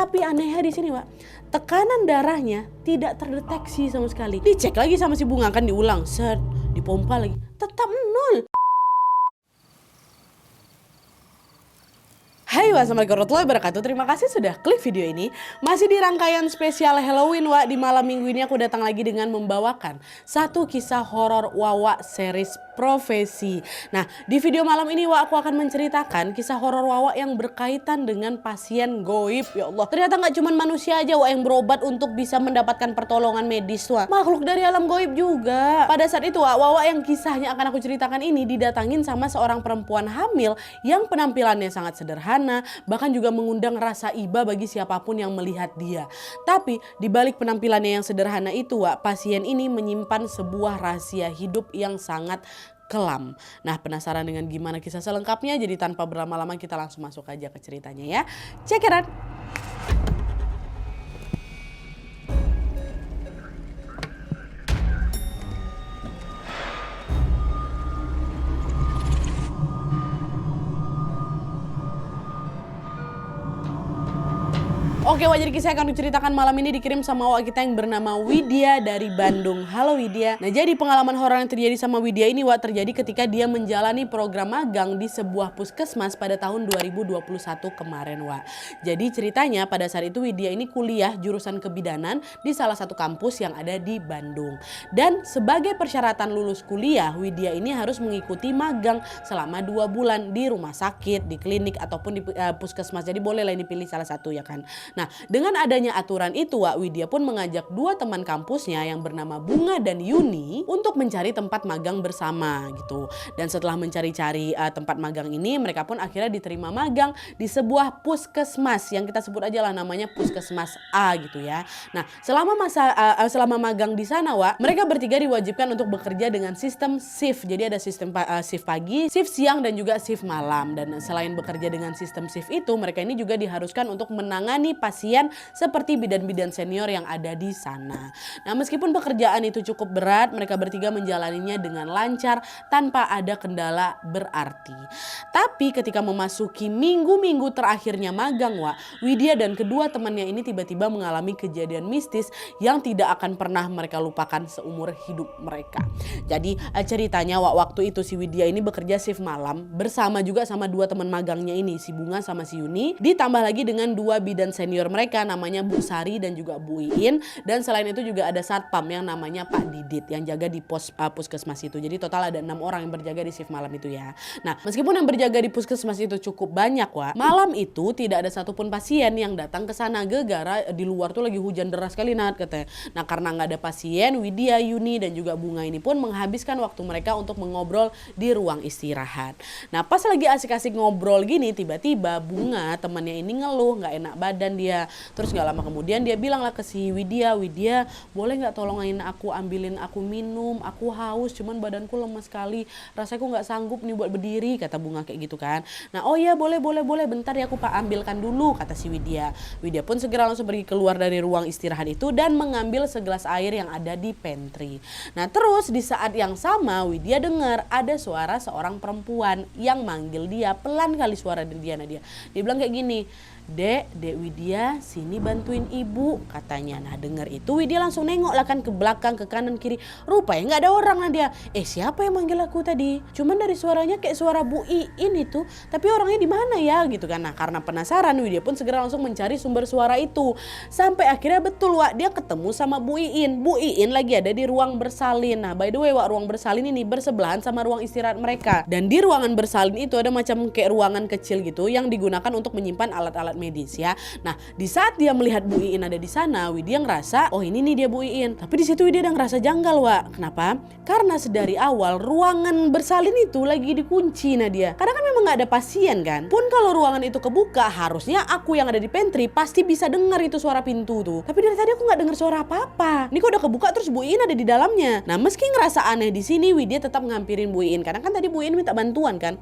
Tapi anehnya di sini, Wak, tekanan darahnya tidak terdeteksi sama sekali. Dicek lagi sama si Bunga, kan diulang, set, dipompa lagi, tetap nol. Hai, wassalamualaikum warahmatullahi wabarakatuh. Terima kasih sudah klik video ini. Masih di rangkaian spesial Halloween, Wak. Di malam minggu ini aku datang lagi dengan membawakan satu kisah horor Wawa series Profesi. Nah, di video malam ini, Wak, aku akan menceritakan kisah horor Wawa yang berkaitan dengan pasien goib. Ya Allah, ternyata nggak cuma manusia aja, Wak, yang berobat untuk bisa mendapatkan pertolongan medis, Wak. Makhluk dari alam goib juga. Pada saat itu, Wak, Wawa yang kisahnya akan aku ceritakan ini didatangin sama seorang perempuan hamil yang penampilannya sangat sederhana, bahkan juga mengundang rasa iba bagi siapapun yang melihat dia. Tapi di balik penampilannya yang sederhana itu, Wak, pasien ini menyimpan sebuah rahasia hidup yang sangat kelam. Nah, penasaran dengan gimana kisah selengkapnya? Jadi tanpa berlama-lama kita langsung masuk aja ke ceritanya ya. Check it out. Oke, Wak, jadi kisah yang akan diceritakan malam ini dikirim sama Wak kita yang bernama Widya dari Bandung. Halo Widya. Nah, jadi pengalaman horor yang terjadi sama Widya ini, Wak, terjadi ketika dia menjalani program magang di sebuah puskesmas pada tahun 2021 kemarin, Wak. Jadi ceritanya pada saat itu Widya ini kuliah jurusan kebidanan di salah satu kampus yang ada di Bandung. Dan sebagai persyaratan lulus kuliah, Widya ini harus mengikuti magang selama 2 bulan di rumah sakit, di klinik, ataupun di puskesmas. Jadi boleh lah ini pilih salah satu, ya kan. Nah, dengan adanya aturan itu, Wak, Widya pun mengajak 2 teman kampusnya yang bernama Bunga dan Yuni untuk mencari tempat magang bersama gitu. Dan setelah mencari-cari tempat magang ini, mereka pun akhirnya diterima magang di sebuah puskesmas yang kita sebut aja lah namanya Puskesmas A gitu ya. Nah, selama magang di sana, Wak, mereka bertiga diwajibkan untuk bekerja dengan sistem shift. Jadi ada sistem shift pagi, shift siang, dan juga shift malam. Dan selain bekerja dengan sistem shift itu, mereka ini juga diharuskan untuk menangani pasien seperti bidan-bidan senior yang ada di sana. Nah, meskipun pekerjaan itu cukup berat, mereka bertiga menjalaninya dengan lancar tanpa ada kendala berarti. Tapi ketika memasuki minggu-minggu terakhirnya magang, Wak, Widya dan kedua temannya ini tiba-tiba mengalami kejadian mistis yang tidak akan pernah mereka lupakan seumur hidup mereka. Jadi ceritanya, Wak, waktu itu si Widya ini bekerja shift malam bersama juga sama 2 teman magangnya ini, si Bunga sama si Yuni, ditambah lagi dengan 2 bidan senior mereka namanya Bu Sari dan juga Bu Iin. Dan selain itu juga ada satpam yang namanya Pak Didit yang jaga di puskesmas itu. Jadi total ada 6 orang yang berjaga di shift malam itu ya. Nah, meskipun yang berjaga di puskesmas itu cukup banyak, Wak, malam itu tidak ada satupun pasien yang datang ke sana gara-gara di luar tuh lagi hujan deras sekali, Nat, katanya. Nah, karena nggak ada pasien, Widya, Yuni, dan juga Bunga ini pun menghabiskan waktu mereka untuk mengobrol di ruang istirahat. Nah, pas lagi asik-asik ngobrol gini, tiba-tiba Bunga temannya ini ngeluh nggak enak badan dia. Terus gak lama kemudian dia bilang lah ke si Widya, Widya, boleh gak tolongin aku, ambilin aku minum, aku haus, cuman badanku lemas sekali, rasanya aku gak sanggup nih buat berdiri, kata Bunga kayak gitu kan. Nah, oh iya boleh, bentar ya aku ambilkan dulu, kata si Widya. Widya pun segera langsung pergi keluar dari ruang istirahat itu dan mengambil segelas air yang ada di pantry. Nah, terus di saat yang sama Widya dengar ada suara seorang perempuan yang manggil dia, pelan kali suara dia. Nah, dia bilang kayak gini, Dek Widya, sini bantuin ibu, katanya. Nah, dengar itu Widya langsung nengok lah kan ke belakang, ke kanan, kiri. Rupanya nggak ada orang lah dia. Siapa yang manggil aku tadi? Cuman dari suaranya kayak suara Bu Iin itu, tapi orangnya di mana ya gitu kan. Nah, karena penasaran Widya pun segera langsung mencari sumber suara itu. Sampai akhirnya betul, Wak, dia ketemu sama Bu Iin. Bu Iin lagi ada di ruang bersalin. Nah, by the way, Wak, ruang bersalin ini bersebelahan sama ruang istirahat mereka. Dan di ruangan bersalin itu ada macam kayak ruangan kecil gitu yang digunakan untuk menyimpan alat-alat medis ya. Nah, di saat dia melihat Bu Iin ada di sana, Widya ngerasa, oh ini nih dia Bu Iin. Tapi di situ Widya udah ngerasa janggal, Wak. Kenapa? Karena sedari awal ruangan bersalin itu lagi dikunci, Nadia. Karena kan memang nggak ada pasien kan. Pun kalau ruangan itu kebuka, harusnya aku yang ada di pantry pasti bisa dengar itu suara pintu tuh. Tapi dari tadi aku nggak dengar suara apa-apa. Ini kok udah kebuka terus Bu Iin ada di dalamnya. Nah, meski ngerasa aneh di sini, Widya tetap ngampirin Bu Iin. Karena kan tadi Bu Iin minta bantuan kan.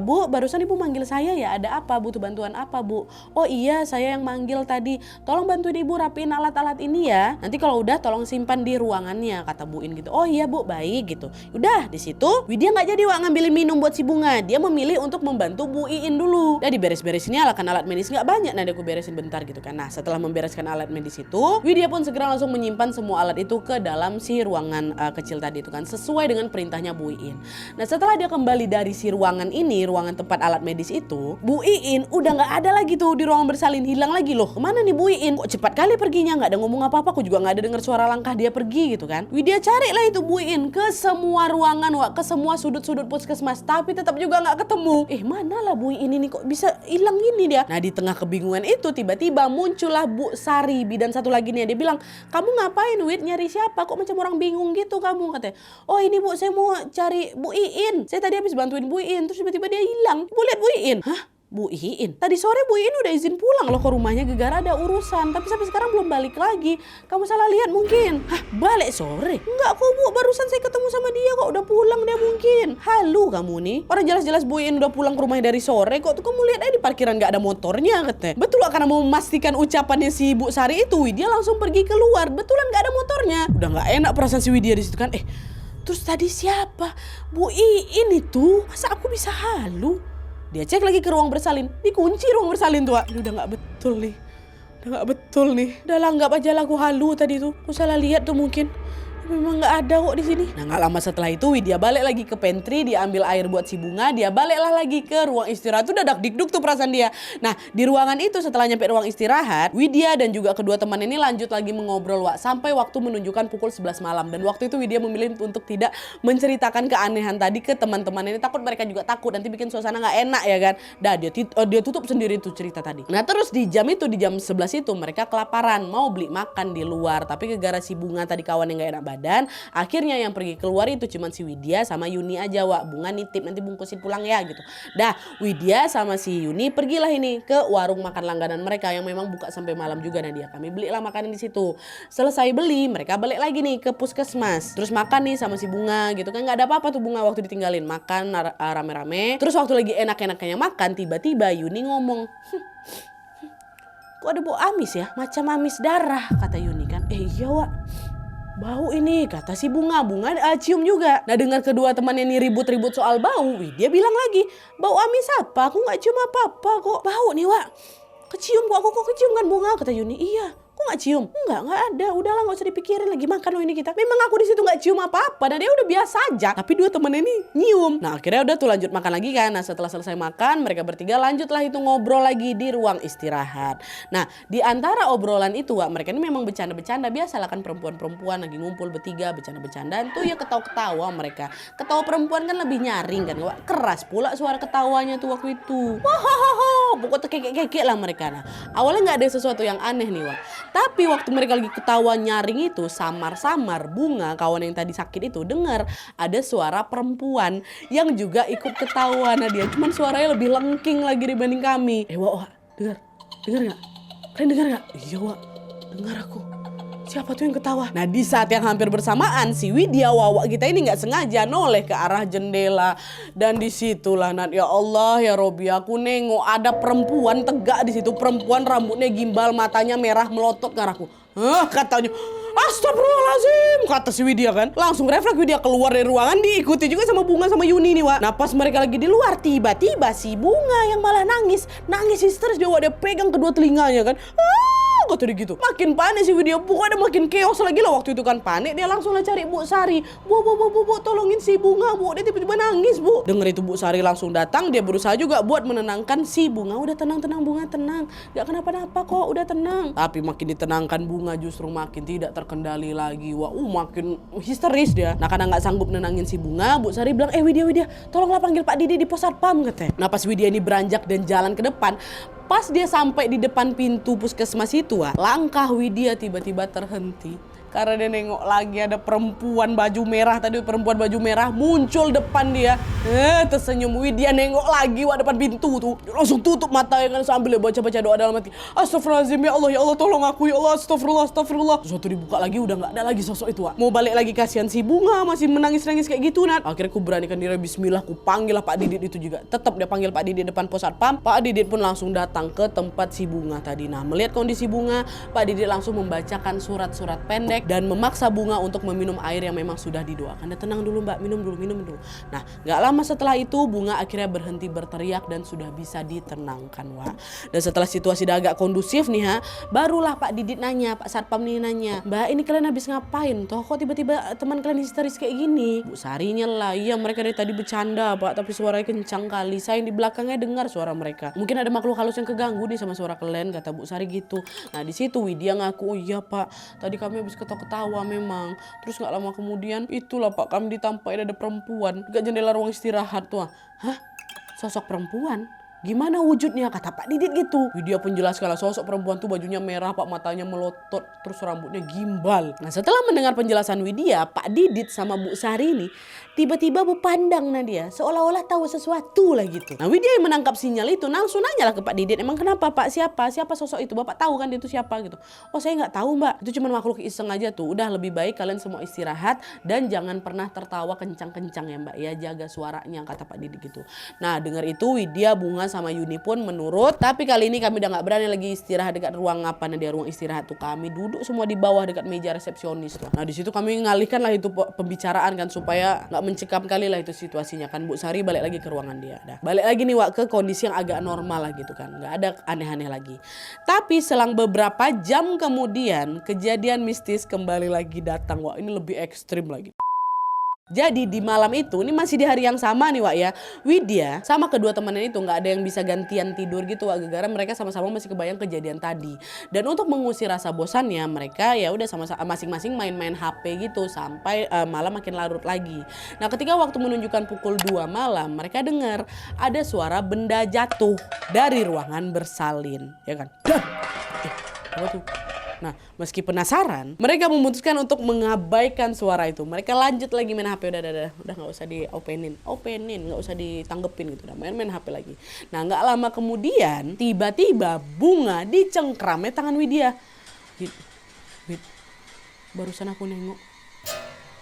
Bu, barusan ibu manggil saya ya, ada apa? Butuh bantuan apa, Bu? oh iya saya yang manggil tadi, tolong bantuin ibu rapiin alat-alat ini ya, nanti kalau udah tolong simpan di ruangannya, kata Bu In gitu. Oh iya Bu, baik gitu. Udah di situ Widya nggak jadi Wak ngambilin minum buat si Bunga, dia memilih untuk membantu Bu Iin dulu. Udah diberes-beresinnya kan alat medis nggak banyak, nah aku beresin bentar gitu kan. Nah setelah membereskan alat medis itu, Widya pun segera langsung menyimpan semua alat itu ke dalam si ruangan kecil tadi itu kan, sesuai dengan perintahnya Bu Iin. Nah setelah dia kembali dari si ruangan ini, ruangan tempat alat medis itu, Bu Iin udah nggak ada lagi tuh di ruangan bersalin, hilang lagi loh. Kemana nih Bu Iin? Kok cepat kali perginya, nggak ada ngomong apa-apa, aku juga nggak ada dengar suara langkah dia pergi gitu kan. Widya carilah itu Bu Iin ke semua ruangan, ke semua sudut-sudut puskesmas, tapi tetap juga nggak ketemu. Mana lah Bu Iin ini, kok bisa hilang gini dia? Nah di tengah kebingungan itu tiba-tiba muncullah Bu Sari, bidan satu lagi nih. Dia bilang, kamu ngapain Wid, nyari siapa? Kok macam orang bingung gitu kamu, katanya. Oh ini Bu, saya mau cari Bu Iin, saya tadi habis bantuin Bu Iin, terus tiba-tiba dia hilang. Ibu lihat Bu Iin? Hah? Bu Iin? Tadi sore Bu Iin udah izin pulang loh ke rumahnya gara-gara ada urusan, tapi sampai sekarang belum balik lagi. Kamu salah lihat mungkin. Hah, balik sore? Enggak kok Bu, barusan saya ketemu sama dia kok, udah pulang dia mungkin. Halu kamu nih, orang jelas-jelas Bu Iin udah pulang ke rumahnya dari sore kok, tuh kamu lihat di parkiran gak ada motornya, katanya. Betul lah, karena mau memastikan ucapannya si Bu Sari itu, Widya langsung pergi keluar, betulan gak ada motornya. Udah gak enak perasaan si Widya di situ kan. Terus tadi siapa? Bu Iin itu, masa aku bisa halu? Dia cek lagi ke ruang bersalin, dikunci ruang bersalin tuh. Udah gak betul nih, udah lah anggap aja lah aku halu tadi tuh, aku salah lihat tuh mungkin. Memang nggak ada kok di sini. Nah nggak lama setelah itu Widya balik lagi ke pantry, dia ambil air buat si Bunga, dia baliklah lagi ke ruang istirahat. Tuh dadak dikduk tuh perasaan dia. Nah di ruangan itu setelah nyampe ruang istirahat, Widya dan juga kedua teman ini lanjut lagi mengobrol sampai waktu menunjukkan pukul 11 malam. Dan waktu itu Widya memilih untuk tidak menceritakan keanehan tadi ke teman-teman ini, takut mereka juga takut nanti bikin suasana nggak enak ya kan. Dah dia tutup sendiri tuh cerita tadi. Nah terus di jam 11 itu mereka kelaparan mau beli makan di luar, tapi gara-gara si Bunga tadi kawan yang nggak enak dan akhirnya yang pergi keluar itu cuman si Widya sama Yuni aja. Bunga nitip nanti bungkusin pulang ya gitu. Dah Widya sama si Yuni pergilah ini ke warung makan langganan mereka yang memang buka sampai malam juga. Nah kami belilah makanan di situ. Selesai beli mereka balik lagi nih ke puskesmas, terus makan nih sama si Bunga gitu kan. Nggak ada apa-apa tuh Bunga waktu ditinggalin, makan rame-rame. Terus waktu lagi enak-enaknya makan, tiba-tiba Yuni ngomong, kok ada bau amis ya, macam amis darah, kata Yuni kan. Iya Wak, bau ini, kata si Bunga cium juga. Nah dengar kedua temannya ini ribut-ribut soal bau, dia bilang lagi, bau amis apa? Aku gak cium apa-apa kok. Bau nih Wak, kecium kok, aku kok kecium kan Bunga, kata Yuni. Iya, kok gak cium? Enggak ada, udahlah gak usah dipikirin lagi, makan loh ini kita. Memang aku di situ gak cium apa-apa dan dia udah biasa aja. Tapi dua temennya ini nyium. Nah akhirnya udah tuh lanjut makan lagi kan. Nah setelah selesai makan mereka bertiga lanjutlah itu ngobrol lagi di ruang istirahat. Nah di antara obrolan itu mereka ini memang bercanda-bercanda, biasalah kan perempuan-perempuan lagi ngumpul bertiga bercanda-bercandaan tuh ya, ketawa-ketawa mereka. Ketawa perempuan kan lebih nyaring kan, keras pula suara ketawanya tuh waktu itu. Wah, pokoknya kekek-kekek lah mereka. Nah awalnya nggak ada sesuatu yang aneh nih Wak. Tapi waktu mereka lagi ketawa nyaring itu, samar-samar Bunga kawan yang tadi sakit itu dengar ada suara perempuan yang juga ikut ketawa. Nah dia cuman suaranya lebih lengking lagi dibanding kami. Wak, dengar nggak? Kalian dengar nggak? Iya Wak, dengar aku. Siapa tuh yang ketawa? Nah di saat yang hampir bersamaan si Widya Wawak kita ini nggak sengaja noleh ke arah jendela. Dan disitulah ya Allah ya Robi, aku nengok ada perempuan tegak di situ. Perempuan rambutnya gimbal, matanya merah melotot ke arahku. Katanya, astagfirullahaladzim, kata si Widya kan. Langsung refleks Widya keluar dari ruangan, diikuti juga sama Bunga sama Yuni nih Wak. Nah pas mereka lagi di luar, tiba-tiba si Bunga yang malah nangis histeris dia pegang kedua telinganya kan. Kata dia gitu. Makin panik si Widya, pokoknya makin chaos lagi lah waktu itu kan. Panik dia langsung lah cari Bu Sari. Bu, tolongin si Bunga Bu, dia tiba-tiba nangis Bu. Dengar itu Bu Sari langsung datang, dia berusaha juga buat menenangkan si Bunga. Udah tenang Bunga, tenang, gak kenapa-napa kok, udah tenang. Tapi makin ditenangkan Bunga justru makin tidak terkendali lagi. Wah, makin histeris dia. Nah karena gak sanggup nenangin si Bunga, Bu Sari bilang, Widya, tolonglah panggil Pak Didi di pos satpam, katanya. Nah pas Widya ini beranjak dan jalan ke depan, pas dia sampai di depan pintu puskesmas itu, langkah Widya tiba-tiba terhenti Karena dia nengok lagi ada perempuan baju merah tadi, perempuan baju merah muncul depan dia. Tersenyum. Widya nengok lagi depan pintu tuh. Dia langsung tutup mata ya kan, sambil baca-baca doa dalam hati. Astagfirullahaladzim, ya Allah tolong aku ya Allah, astagfirullah. Terus waktu dibuka lagi udah nggak ada lagi sosok itu. Mau balik lagi, kasihan si Bunga masih menangis-nangis kayak gitu. Akhirnya aku beranikan diri, bismillah, aku panggil lah Pak Didit itu juga. Tetap dia panggil Pak Didit depan pos satpam. Pak Didit pun langsung datang ke tempat si Bunga tadi. Nah, melihat kondisi Bunga, Pak Didit langsung membacakan surat-surat pendek dan memaksa Bunga untuk meminum air yang memang sudah didoakan. Dan tenang dulu Mbak, minum dulu. Nah, nggak lama setelah itu Bunga akhirnya berhenti berteriak dan sudah bisa ditenangkan, Wak. Dan setelah situasi udah agak kondusif nih barulah Pak Didit nanya, Pak Satpam nih nanya, Mbak, ini kalian habis ngapain toh? Kok tiba-tiba teman kalian histeris kayak gini? Bu Sarinya lah, iya mereka dari tadi bercanda Pak, tapi suaranya kencang kali. Saya yang di belakangnya dengar suara mereka. Mungkin ada makhluk halus yang keganggu nih sama suara kalian, kata Bu Sari gitu. Nah di situ Widya ngaku, oh iya Pak, tadi kami habis ketawa-ketawa memang. Terus nggak lama kemudian itulah Pak, kami ditampakin ada perempuan dekat jendela ruang istirahat tuh. Hah? Sosok perempuan? Gimana wujudnya, kata Pak Didit gitu. Widya pun jelas kalau sosok perempuan tuh bajunya merah Pak, matanya melotot, terus rambutnya gimbal. Nah setelah mendengar penjelasan Widya, Pak Didit sama Bu Sari ini tiba-tiba berpandang dia seolah-olah tahu sesuatu lah gitu. Nah Widya yang menangkap sinyal itu langsung nanya lah ke Pak Didit, emang kenapa Pak, siapa sosok itu, Bapak tahu kan itu siapa gitu. Oh saya nggak tahu Mbak, itu cuma makhluk iseng aja tuh. Udah lebih baik kalian semua istirahat dan jangan pernah tertawa kencang-kencang ya Mbak ya, jaga suaranya, kata Pak Didit gitu. Nah dengar itu Widya, Bunga sama Yuni pun menurut, tapi kali ini kami udah nggak berani lagi istirahat dekat ruang ruang istirahat tuh. Kami duduk semua di bawah dekat meja resepsionis tuh. Nah di situ kami ngalihkan lah itu pembicaraan kan supaya nggak mencekam kali lah itu situasinya kan. Bu Sari balik lagi ke ruangan dia. Dah balik lagi nih Wak ke kondisi yang agak normal lah gitu kan, nggak ada aneh-aneh lagi. Tapi selang beberapa jam kemudian kejadian mistis kembali lagi datang Wak. Ini lebih ekstrim lagi. Jadi di malam itu, ini masih di hari yang sama nih Wak ya, Widya sama kedua temannya itu nggak ada yang bisa gantian tidur gitu Wak, gara-gara mereka sama-sama masih kebayang kejadian tadi. Dan untuk mengusir rasa bosannya, mereka ya udah sama-sama masing-masing main-main HP gitu sampai malam makin larut lagi. Nah ketika waktu menunjukkan pukul 2 malam, mereka dengar ada suara benda jatuh dari ruangan bersalin, ya kan? Apa tuh? Nah, meski penasaran, mereka memutuskan untuk mengabaikan suara itu. Mereka lanjut lagi main HP, udah nggak usah diopenin, nggak usah ditanggepin gitu, udah main HP lagi. Nah, nggak lama kemudian tiba-tiba Bunga dicengkramnya tangan Widya. Wid, barusan aku nengok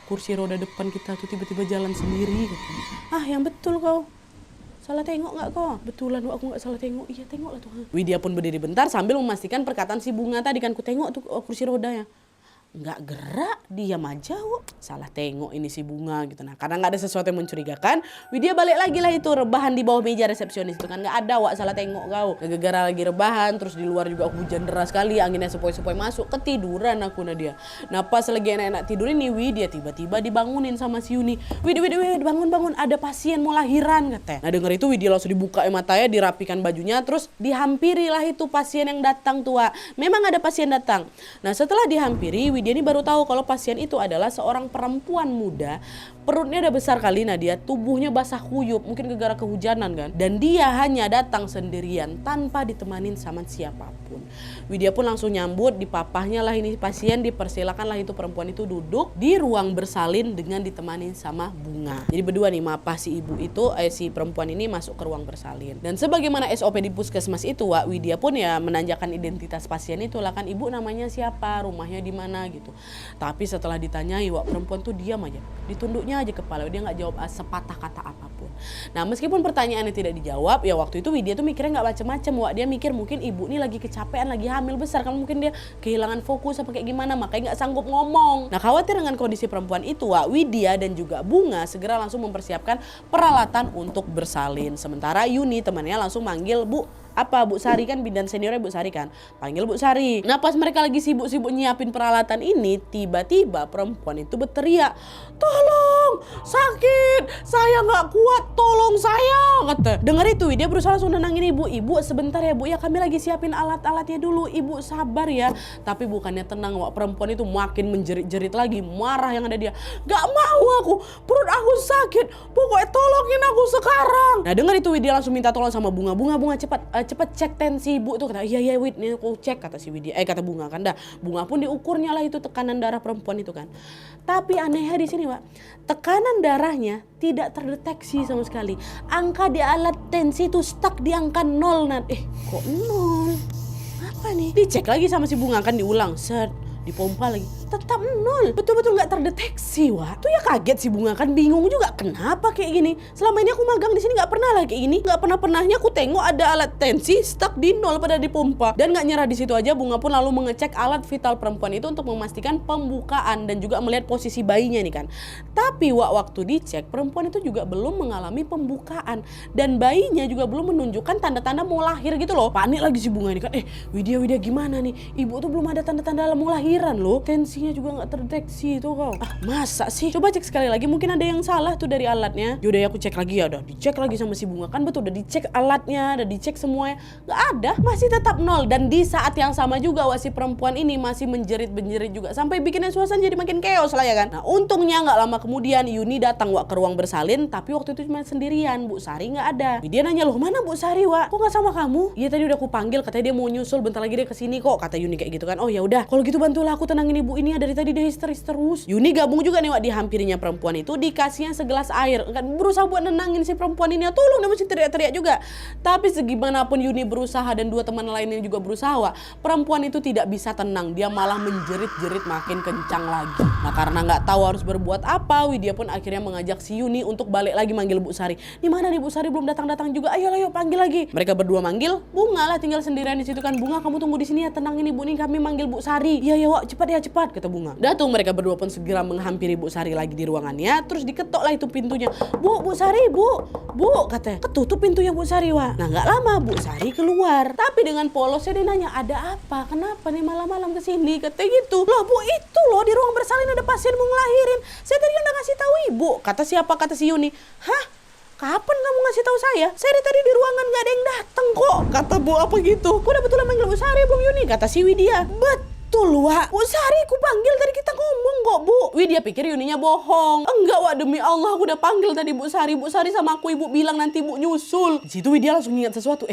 kursi roda depan kita tuh tiba-tiba jalan sendiri gitu. Ah, yang betul kau. Salah tengok nggak kok? Betulan aku nggak salah tengok. Iya tengok lah tuh. Widya pun berdiri bentar sambil memastikan perkataan si Bunga tadi kan. Ku tengok tuh kursi rodanya. Nggak gerak, diam aja salah tengok ini si Bunga gitu. Nah karena nggak ada sesuatu yang mencurigakan, Widya balik lagi lah itu rebahan di bawah meja resepsionis itu kan. Nggak ada salah tengok kau. Gara-gara lagi rebahan, terus di luar juga hujan deras sekali, anginnya sepoi-sepoi masuk, ketiduran aku dia. Nah pas lagi enak-enak tidur ini Widya tiba-tiba dibangunin sama si Yuni. Wid bangun, ada pasien mau lahiran katanya. Nah denger itu Widya langsung dibuka matanya, dirapikan bajunya, terus dihampiri lah itu pasien yang datang tua. Memang ada pasien datang. Nah setelah dihampiri, Widya ini baru tahu kalau pasien itu adalah seorang perempuan muda. Perutnya udah besar kali, nah dia tubuhnya basah kuyup, mungkin gara-gara kehujanan kan. Dan dia hanya datang sendirian tanpa ditemanin sama siapapun. Widya pun langsung nyambut, dipapahnya lah ini pasien, dipersilakan lah itu perempuan itu duduk di ruang bersalin dengan ditemanin sama Bunga. Jadi berdua nih mapah si ibu itu, si perempuan ini masuk ke ruang bersalin. Dan sebagaimana SOP di puskesmas itu, Wak, Widya pun ya menanyakan identitas pasien itu lah kan, ibu namanya siapa, rumahnya di mana gitu. Tapi setelah ditanyai, Wak, perempuan tuh diam aja, ditunduknya aja kepala, dia nggak jawab sepatah kata apapun. Nah meskipun pertanyaannya tidak dijawab, ya waktu itu Widya tuh mikirnya nggak macem-macem, Wak. Dia mikir mungkin ibu ini lagi kecapean, lagi hamil besar kan, mungkin dia kehilangan fokus apa kayak gimana, makanya nggak sanggup ngomong. Nah khawatir dengan kondisi perempuan itu, Wak, Widya dan juga Bunga segera langsung mempersiapkan peralatan untuk bersalin. Sementara Yuni temannya langsung manggil Bu Sari kan, bidan seniornya Bu Sari kan, panggil Bu Sari. Nah pas mereka lagi sibuk-sibuk nyiapin peralatan ini, tiba-tiba perempuan itu berteriak, tolong, sakit, saya nggak kuat, tolong saya, kata. Dengar itu dia berusaha langsung nenangin ibu sebentar ya Bu, ya kami lagi siapin alat-alatnya dulu, ibu sabar ya. Tapi bukannya tenang, Wak, perempuan itu makin menjerit-jerit lagi, marah yang ada dia, gak mau aku, perut aku sakit, pokoknya tolongin aku sekarang. Nah dengar itu dia langsung minta tolong sama Bunga cepat cepet cek tensi ibu tuh. Kata, iya Wid, nih aku cek, kata si Widya. Kata Bunga kan dah. Bunga pun diukurnya lah itu tekanan darah perempuan itu kan. Tapi anehnya di sini, Pak, tekanan darahnya tidak terdeteksi sama sekali. Angka di alat tensi itu stuck di angka 0, Nat. Kok 0? Apa nih? Dicek lagi sama si Bunga kan, diulang, set, dipompa lagi, tetap 0. Betul-betul nggak terdeteksi, Wak. Tuh ya kaget si Bunga kan, bingung juga kenapa kayak gini. Selama ini aku magang di sini nggak pernah lah kayak gini. Nggak pernahnya aku tengok ada alat tensi stuck di 0 pada dipompa. Dan nggak nyerah di situ aja, Bunga pun lalu mengecek alat vital perempuan itu untuk memastikan pembukaan dan juga melihat posisi bayinya nih kan. Tapi Wak, waktu dicek perempuan itu juga belum mengalami pembukaan dan bayinya juga belum menunjukkan tanda-tanda mau lahir gitu loh. Panik lagi si Bunga ini kan. Widya gimana nih? Ibu tuh belum ada tanda-tanda mau lahiran loh. Tensinya juga nggak terdeteksi itu kok. Masa sih? Coba cek sekali lagi, mungkin ada yang salah tuh dari alatnya. Yaudah ya aku cek lagi ya, udah dicek lagi sama si Bunga kan, betul udah dicek alatnya, udah dicek semuanya, nggak ada, masih tetap 0. Dan di saat yang sama juga Wak, si perempuan ini masih menjerit-menjerit juga sampai bikinnya suasana jadi makin chaos lah ya kan. Nah untungnya nggak lama kemudian Yuni datang Wak ke ruang bersalin, tapi waktu itu cuma sendirian, Bu Sari nggak ada. Widya nanya, loh mana Bu Sari, Wak? Kok nggak sama kamu? Iya tadi udah aku panggil, katanya dia mau nyusul, bentar lagi dia kesini kok, kata Yuni kayak gitu kan. Oh ya udah, kalau gitu bantulah aku tenangin ibu ini ya, dari tadi dia histeris terus. Yuni gabung juga nih Wak, dihampirinya perempuan itu, dikasihnya segelas air, kan berusaha buat nenangin si perempuan ini, ya tolong, dia masih teriak-teriak juga. Tapi segimanapun Yuni berusaha dan dua teman lainnya juga berusaha Wak, perempuan itu tidak bisa tenang, dia malah menjerit-jerit makin kencang lagi. Nah karena nggak tahu harus berbuat apa, Widya pun akhirnya mengajak si Yuni untuk balik lagi manggil Bu Sari. Di mana nih Bu Sari, belum datang-datang juga, ayo panggil lagi. Mereka berdua manggil, Bunga lah tinggal sendirian di situ kan. Bunga, kamu tunggu di sini ya, tenangin ibu nih, kami manggil Bu Sari. Iya Wak, cepat, kata Bunga. Datung mereka berdua pun segera menghampiri Bu Sari lagi di ruangannya, terus diketok lah itu pintunya. Bu Sari, Bu, katanya. Ketutup pintunya Bu Sari, Wak. Nah nggak lama Bu Sari keluar, tapi dengan polosnya dia nanya, ada apa? Kenapa nih malam-malam kesini? Katanya gitu. Loh Bu, itu loh di ruang bersalin ada pasien mau ngelahirin. Saya tadi udah ngasih tahu ibu. Kata siapa? Kata si Yuni. Hah? Kapan kamu ngasih tahu saya? Saya dari tadi di ruangan nggak ada yang datang kok. Kata Bu apa gitu. Kok udah betulan manggil Bu Sari belum Yuni? Kata si Widya. Betul Wak, Bu Sari aku panggil tadi, kita ngomong kok Bu. Widya pikir Yuninya bohong. Enggak Wak, demi Allah aku udah panggil tadi Bu Sari. Bu Sari sama aku, ibu bilang nanti Bu nyusul. Di situ Widya langsung ingat sesuatu.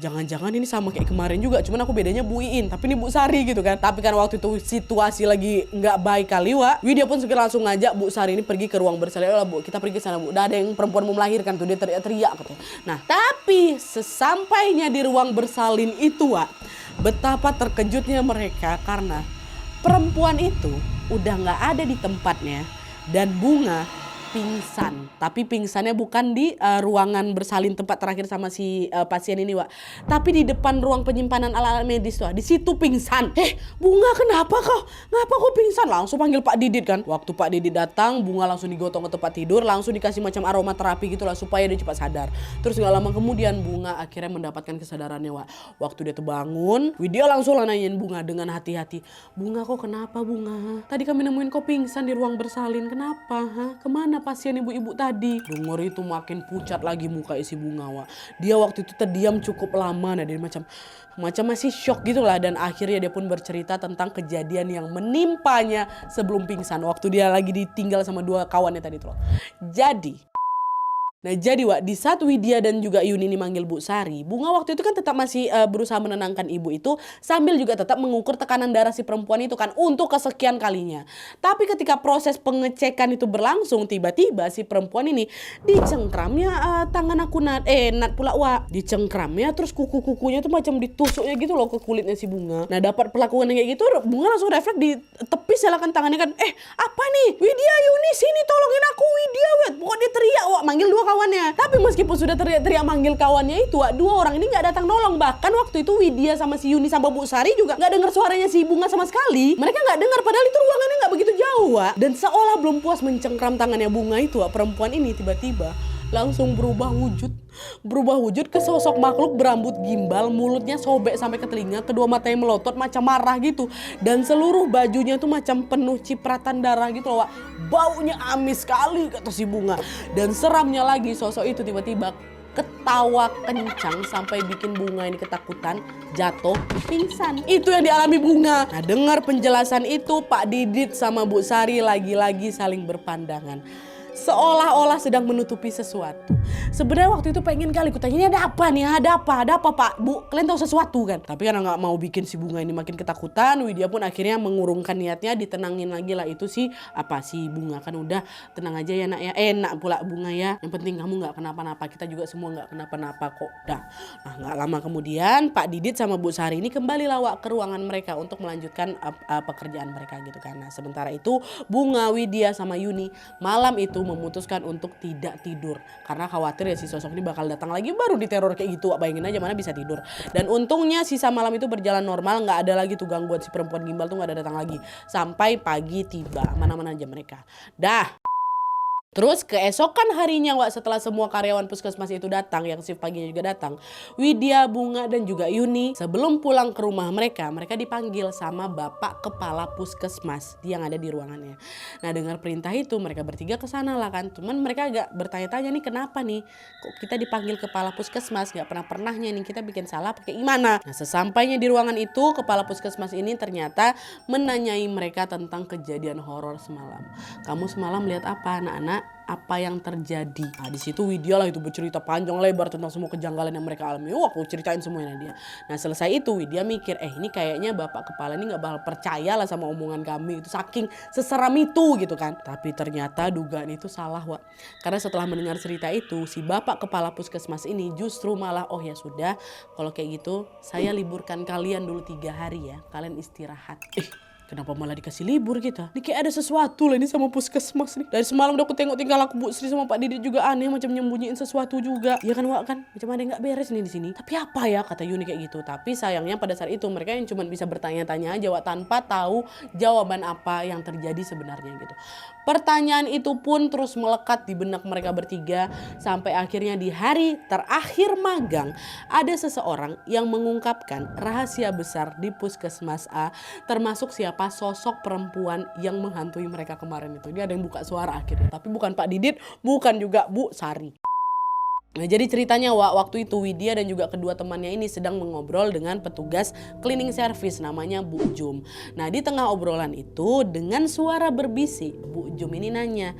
Jangan-jangan ini sama kayak kemarin juga, cuman aku bedanya Bu Iin, tapi ini Bu Sari gitu kan. Tapi kan waktu itu situasi lagi nggak baik kali Wak. Widya pun segera langsung ngajak Bu Sari ini pergi ke ruang bersalin. Lah Bu, kita pergi ke sana Bu. Udah ada yang perempuan mau melahirkan tuh, dia teriak-teriak katanya. Nah, tapi sesampainya di ruang bersalin itu Wak, betapa terkejutnya mereka karena perempuan itu udah nggak ada di tempatnya dan Bunga pingsan. Tapi pingsannya bukan di ruangan bersalin tempat terakhir sama si pasien ini Wak, tapi di depan ruang penyimpanan alat-alat medis tuh. Di situ pingsan. Bunga kenapa kau? Ngapa kau pingsan? Langsung panggil Pak Didit kan. Waktu Pak Didit datang, Bunga langsung digotong ke tempat tidur, langsung dikasih macam aromaterapi gitulah supaya dia cepat sadar. Terus gak lama kemudian Bunga akhirnya mendapatkan kesadarannya Wak. Waktu dia terbangun, Widya langsung nanyain Bunga dengan hati-hati. Bunga kok kenapa Bunga? Tadi kami nemuin kau pingsan di ruang bersalin. Kenapa? Kemana pasien ibu-ibu tadi? Dengar itu makin pucat lagi muka isi Bunga Wak. Dia waktu itu terdiam cukup lama, nah dia macam masih shock gitulah, dan akhirnya dia pun bercerita tentang kejadian yang menimpanya sebelum pingsan waktu dia lagi ditinggal sama dua kawannya tadi tuh. Jadi Wak, di saat Widya dan juga Yuni ini manggil Bu Sari, Bunga waktu itu kan tetap masih berusaha menenangkan ibu itu sambil juga tetap mengukur tekanan darah si perempuan itu kan untuk kesekian kalinya. Tapi ketika proses pengecekan itu berlangsung, tiba-tiba si perempuan ini dicengkramnya tangan aku Nat pula Wak. Dicengkramnya, terus kuku-kukunya tuh macam ditusuknya gitu loh ke kulitnya si Bunga. Nah dapat perlakuan yang kayak gitu, Bunga langsung refleks ditepis silakan tangannya kan. Apa nih? Widya, Yuni sini tolongin aku Widya. Pokoknya dia teriak Wak, manggil dua kawannya. Tapi meskipun sudah teriak-teriak manggil kawannya itu Wak, dua orang ini nggak datang nolong. Bahkan waktu itu Widya sama si Yuni sama Bu Sari juga nggak dengar suaranya si Bunga sama sekali. Mereka nggak dengar padahal itu ruangannya nggak begitu jauh Wak. Dan seolah belum puas mencengkram tangannya Bunga itu Wak, perempuan ini tiba-tiba langsung berubah wujud ke sosok makhluk berambut gimbal, mulutnya sobek sampai ke telinga, kedua matanya melotot macam marah gitu, dan seluruh bajunya tuh macam penuh cipratan darah gitu loh Wak. Baunya amis sekali kata si Bunga. Dan seramnya lagi, sosok itu tiba-tiba ketawa kencang sampai bikin Bunga ini ketakutan, jatuh pingsan. Itu yang dialami Bunga. Nah dengar penjelasan itu, Pak Didit sama Bu Sari lagi-lagi saling berpandangan. seolah-olah sedang menutupi sesuatu. Sebenarnya waktu itu pengen kali ku tanya, ini ada apa nih? Ada apa Pak, Bu? Kalian tahu sesuatu kan? Tapi karena nggak mau bikin si Bunga ini makin ketakutan, Widya pun akhirnya mengurungkan niatnya, ditenangin lagi lah itu si Bunga. Kan udah tenang aja ya nak ya, enak pula Bunga ya. Yang penting kamu nggak kenapa-napa, kita juga semua nggak kenapa-napa kok. Dah. Nah nggak lama kemudian Pak Didit sama Bu Sari ini kembali lawak ke ruangan mereka untuk melanjutkan pekerjaan mereka gitu kan. Nah sementara itu Bunga, Widya sama Yuni malam itu memutuskan untuk tidak tidur karena khawatir ya si sosok ini bakal datang lagi baru diteror kayak gitu. Bayangin aja mana bisa tidur. Dan untungnya sisa malam itu berjalan normal, nggak ada lagi tuh gangguan si perempuan gimbal tuh nggak ada datang lagi sampai pagi tiba. Mana-mana aja mereka. Dah. Terus keesokan harinya setelah semua karyawan puskesmas itu datang, yang shift paginya juga datang, Widya, Bunga dan juga Yuni sebelum pulang ke rumah mereka dipanggil sama bapak kepala puskesmas yang ada di ruangannya. Nah dengar perintah itu mereka bertiga ke sana lah kan. Cuman mereka agak bertanya-tanya nih kenapa nih kok kita dipanggil kepala puskesmas, nggak pernahnya nih kita bikin salah pakai gimana. Nah sesampainya di ruangan itu kepala puskesmas ini ternyata menanyai mereka tentang kejadian horor semalam. Kamu semalam lihat apa anak-anak? Apa yang terjadi? Nah di situ Widya lah itu bercerita panjang lebar tentang semua kejanggalan yang mereka alami. Wah aku ceritain semuanya dia. Nah selesai itu Widya mikir ini kayaknya bapak kepala ini nggak bakal percaya lah sama omongan kami, itu saking seseram itu gitu kan. Tapi ternyata dugaan itu salah Wak. Karena setelah mendengar cerita itu si bapak kepala puskesmas ini justru malah ya sudah kalau kayak gitu saya liburkan kalian dulu 3 hari ya, kalian istirahat. Kenapa malah dikasih libur kita? Ini kayak ada sesuatu lah ini sama puskesmas nih. Dari semalam udah aku tengok tingkah laku Bu Sri sama Pak Didit juga aneh, macam nyembunyiin sesuatu juga. Ya kan Wak kan? Macam ada yang nggak beres nih di sini. Tapi apa ya kata Yuni kayak gitu. Tapi sayangnya pada saat itu mereka yang cuma bisa bertanya-tanya aja Wak, tanpa tahu jawaban apa yang terjadi sebenarnya gitu. Pertanyaan itu pun terus melekat di benak mereka bertiga sampai akhirnya di hari terakhir magang ada seseorang yang mengungkapkan rahasia besar di puskesmas A, termasuk siapa sosok perempuan yang menghantui mereka kemarin itu. Ini ada yang buka suara akhirnya, tapi bukan Pak Didit, bukan juga Bu Sari. Nah jadi ceritanya waktu itu Widya dan juga kedua temannya ini sedang mengobrol dengan petugas cleaning service namanya Bu Jum. Nah di tengah obrolan itu dengan suara berbisik Bu Jum ini nanya,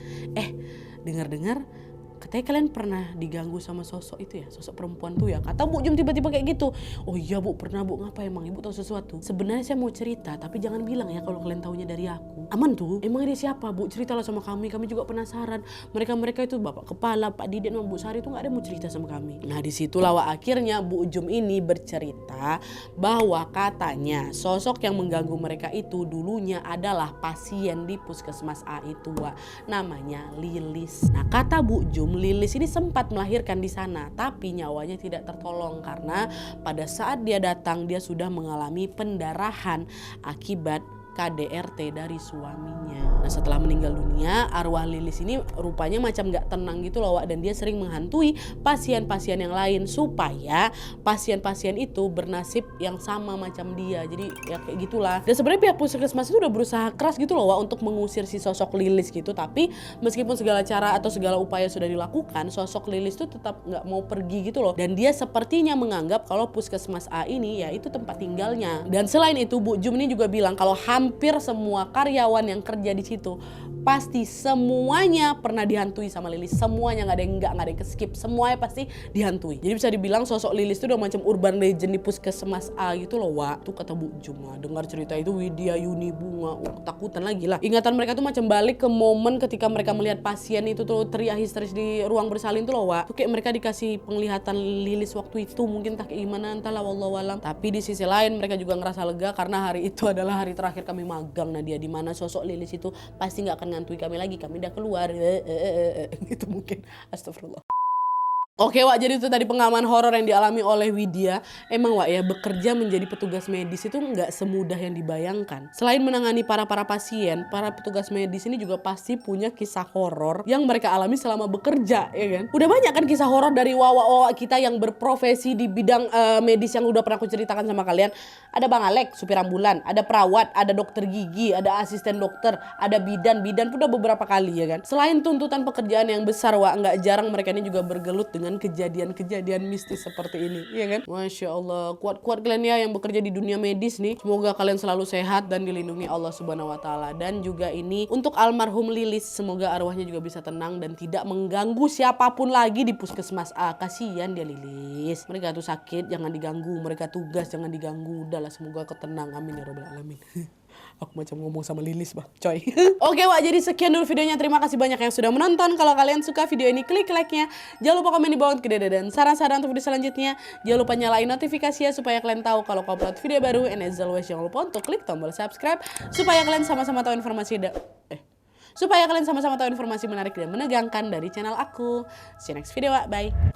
dengar-dengar katanya kalian pernah diganggu sama sosok itu ya, sosok perempuan tuh ya. Kata Bu Jum tiba-tiba kayak gitu. Oh iya Bu, pernah Bu. Ngapa emang Ibu tahu sesuatu? Sebenarnya saya mau cerita, tapi jangan bilang ya kalau kalian taunya dari aku. Aman tuh? Emang dia siapa Bu? Ceritalah sama kami juga penasaran. Mereka itu bapak kepala, Pak Didit sama Bu Sari itu gak ada mau cerita sama kami. Nah disitulah akhirnya Bu Jum ini bercerita bahwa katanya sosok yang mengganggu mereka itu dulunya adalah pasien di puskesmas A itu namanya Lilis. Nah kata Bu Jum, Lilis ini sempat melahirkan di sana, tapi nyawanya tidak tertolong karena pada saat dia datang dia sudah mengalami pendarahan akibat KDRT dari suaminya. Nah setelah meninggal dunia, arwah Lilis ini rupanya macam gak tenang gitu loh Wak, dan dia sering menghantui pasien-pasien yang lain supaya pasien-pasien itu bernasib yang sama macam dia. Jadi ya kayak gitulah. Dan sebenarnya pihak puskesmas itu udah berusaha keras gitu loh Wak untuk mengusir si sosok Lilis gitu, tapi meskipun segala cara atau segala upaya sudah dilakukan, sosok Lilis itu tetap gak mau pergi gitu loh. Dan dia sepertinya menganggap kalau puskesmas A ini ya itu tempat tinggalnya. Dan selain itu Bu Jum ini juga bilang kalau hampir semua karyawan yang kerja di situ pasti semuanya pernah dihantui sama Lilis. Semuanya, nggak ada yang keskip, semuanya pasti dihantui. Jadi bisa dibilang sosok Lilis itu udah macam urban legend di puskesmas A gitu loh Wak. Tuh kata Bu Jum. Dengar cerita itu Widya, Yuni, Bunga ketakutan lagi lah. Ingatan mereka tuh macam balik ke momen ketika mereka melihat pasien itu tuh teriak histeris di ruang bersalin tuh loh Wak. Tuh kayak mereka dikasih penglihatan Lilis waktu itu, mungkin tak kayak gimana entahlah wallahualam. Tapi di sisi lain mereka juga ngerasa lega karena hari itu adalah hari terakhir kami magang. Nah dia di mana sosok Lilis itu pasti nggak akan ngantui kami lagi, kami udah keluar itu mungkin. Astagfirullah. Oke Wak, jadi itu tadi pengalaman horor yang dialami oleh Widya. Emang Wak ya, bekerja menjadi petugas medis itu nggak semudah yang dibayangkan. Selain menangani para pasien, para petugas medis ini juga pasti punya kisah horor yang mereka alami selama bekerja, ya kan? Udah banyak kan kisah horor dari wawak-wawak kita yang berprofesi di bidang medis yang udah pernah aku ceritakan sama kalian. Ada Bang Alek, supir ambulan, ada perawat, ada dokter gigi, ada asisten dokter, ada bidan pun udah beberapa kali ya kan. Selain tuntutan pekerjaan yang besar Wak, nggak jarang mereka ini juga bergelut dengan dengan kejadian-kejadian mistis seperti ini, ya kan? Masya Allah, kuat-kuat kalian ya yang bekerja di dunia medis nih. Semoga kalian selalu sehat dan dilindungi Allah Subhanahu wa Ta'ala. Dan juga ini untuk almarhum Lilis, semoga arwahnya juga bisa tenang dan tidak mengganggu siapapun lagi di puskesmas A. Kasihan dia Lilis, mereka tuh sakit jangan diganggu, mereka tugas jangan diganggu. Udahlah, semoga kau tenang, amin ya robbal alamin. Aku macam ngomong sama Lilis bah, coy. Oke Wak, jadi sekian dulu videonya. Terima kasih banyak yang sudah menonton. Kalau kalian suka video ini, klik like-nya. Jangan lupa komen di bawah untuk ide dan saran-saran untuk video selanjutnya. Jangan lupa nyalain notifikasinya supaya kalian tahu kalau aku upload video baru. And as always, jangan lupa untuk klik tombol subscribe supaya kalian sama-sama tahu informasi supaya kalian sama-sama tahu informasi menarik dan menegangkan dari channel aku. See you next video Wak, bye.